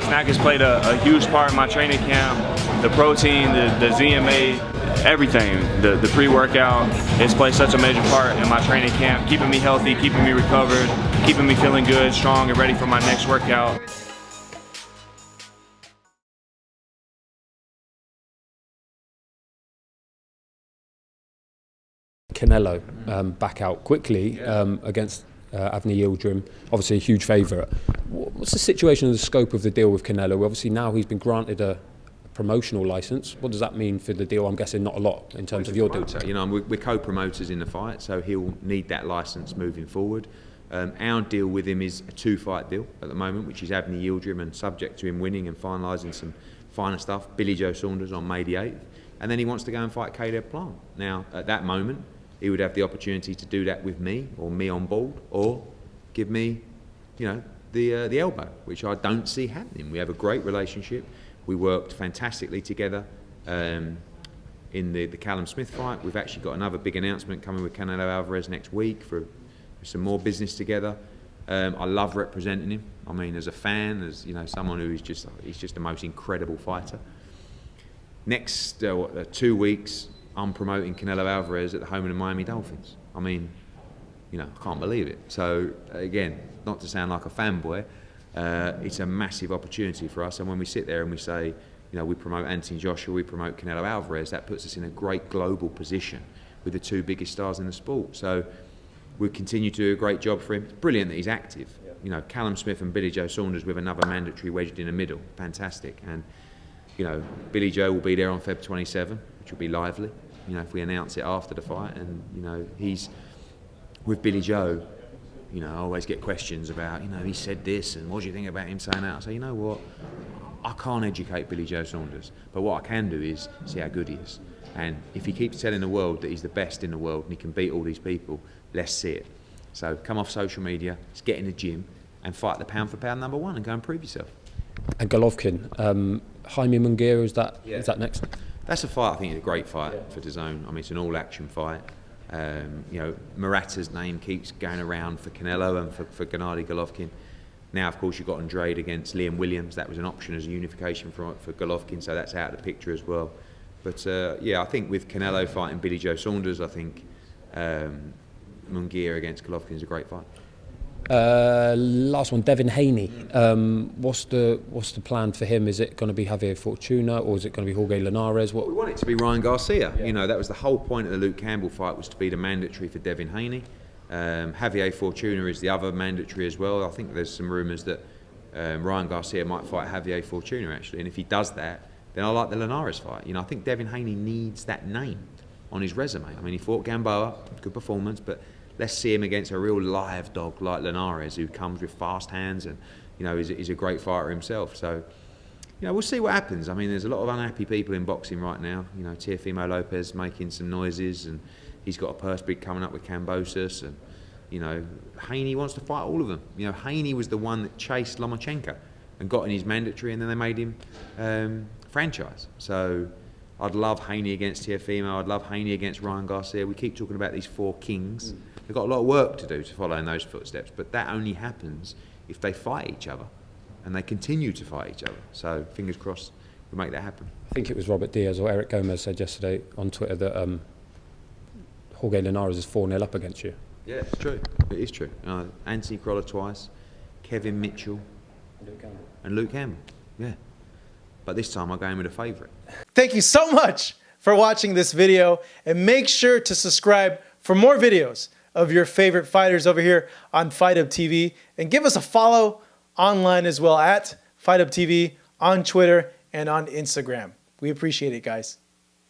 Snack has played a huge part in my training camp. The protein, the ZMA, everything, the pre-workout, it's played such a major part in my training camp, keeping me healthy, keeping me recovered, keeping me feeling good, strong, and ready for my next workout. Canelo back out quickly against Avni Yildirim, obviously a huge favourite. What's the situation and the scope of the deal with Canelo? Obviously now he's been granted a promotional licence. What does that mean for the deal? I'm guessing not a lot in terms of your deal. You know, we're co-promoters in the fight, so he'll need that licence moving forward. Our deal with him is a 2-fight deal at the moment, which is Avni Yildirim, and subject to him winning and finalising some finer stuff, Billy Joe Saunders on May the 8th. And then he wants to go and fight Caleb Plant. Now, at that moment, he would have the opportunity to do that with me, or me on board, or give me, you know, the elbow, which I don't see happening. We have a great relationship. We worked fantastically together in the Callum Smith fight. We've actually got another big announcement coming with Canelo Alvarez next week for some more business together. I love representing him. I mean, as a fan, as you know, someone who is he's just the most incredible fighter. Next 2 weeks, I'm promoting Canelo Alvarez at the home of the Miami Dolphins. I mean, you know, I can't believe it. So again, not to sound like a fanboy, it's a massive opportunity for us. And when we sit there and we say, you know, we promote Anthony Joshua, we promote Canelo Alvarez, that puts us in a great global position with the 2 biggest stars in the sport. So we continue to do a great job for him. It's brilliant that he's active. You know, Callum Smith and Billy Joe Saunders with another mandatory wedged in the middle. Fantastic. And, you know, Billy Joe will be there on Feb 27, which will be lively. You know, if we announce it after the fight, and you know, he's with Billy Joe. You know, I always get questions about, you know, he said this, and what do you think about him saying that? I say, you know what, I can't educate Billy Joe Saunders, but what I can do is see how good he is. And if he keeps telling the world that he's the best in the world and he can beat all these people, let's see it. So come off social media, let's get in the gym and fight the pound for pound #1 and go and prove yourself. And Golovkin, Jaime Munguia, is that next? That's a fight, I think it's a great fight for DAZN. I mean, it's an all-action fight. You know, Murata's name keeps going around for Canelo and for Gennady Golovkin. Now, of course, you've got Andrade against Liam Williams. That was an option as a unification for Golovkin, so that's out of the picture as well. But yeah, I think with Canelo fighting Billy Joe Saunders, I think Munguia against Golovkin is a great fight. Last one, Devin Haney. What's the plan for him? Is it going to be Javier Fortuna, or is it going to be Jorge Linares? We want it to be Ryan Garcia. You know, that was the whole point of the Luke Campbell fight, was to be the mandatory for Devin Haney. Javier Fortuna is the other mandatory as well. I think there's some rumours that Ryan Garcia might fight Javier Fortuna actually, and if he does that, then I like the Linares fight. You know, I think Devin Haney needs that name on his resume. I mean, he fought Gamboa, good performance, but let's see him against a real live dog like Linares, who comes with fast hands and, you know, is a great fighter himself. So, you know, we'll see what happens. I mean, there's a lot of unhappy people in boxing right now. You know, Teofimo Lopez making some noises, and he's got a purse bid coming up with Kambosos, and, you know, Haney wants to fight all of them. You know, Haney was the one that chased Lomachenko and got in his mandatory, and then they made him franchise. So I'd love Haney against Teofimo. I'd love Haney against Ryan Garcia. We keep talking about these 4 kings. They've got a lot of work to do to follow in those footsteps, but that only happens if they fight each other, and they continue to fight each other. So fingers crossed we'll make that happen. I think it was Robert Diaz or Eric Gomez said yesterday on Twitter that Jorge Linares is 4-0 up against you. Yeah, it's true. It is true. Anthony Crolla twice, Kevin Mitchell, and Luke Campbell. Yeah. But this time I'll go in with a favourite. Thank you so much for watching this video, and make sure to subscribe for more videos of your favorite fighters over here on Fight Hub TV, and give us a follow online as well at Fight Hub TV on Twitter and on Instagram. We appreciate it, guys.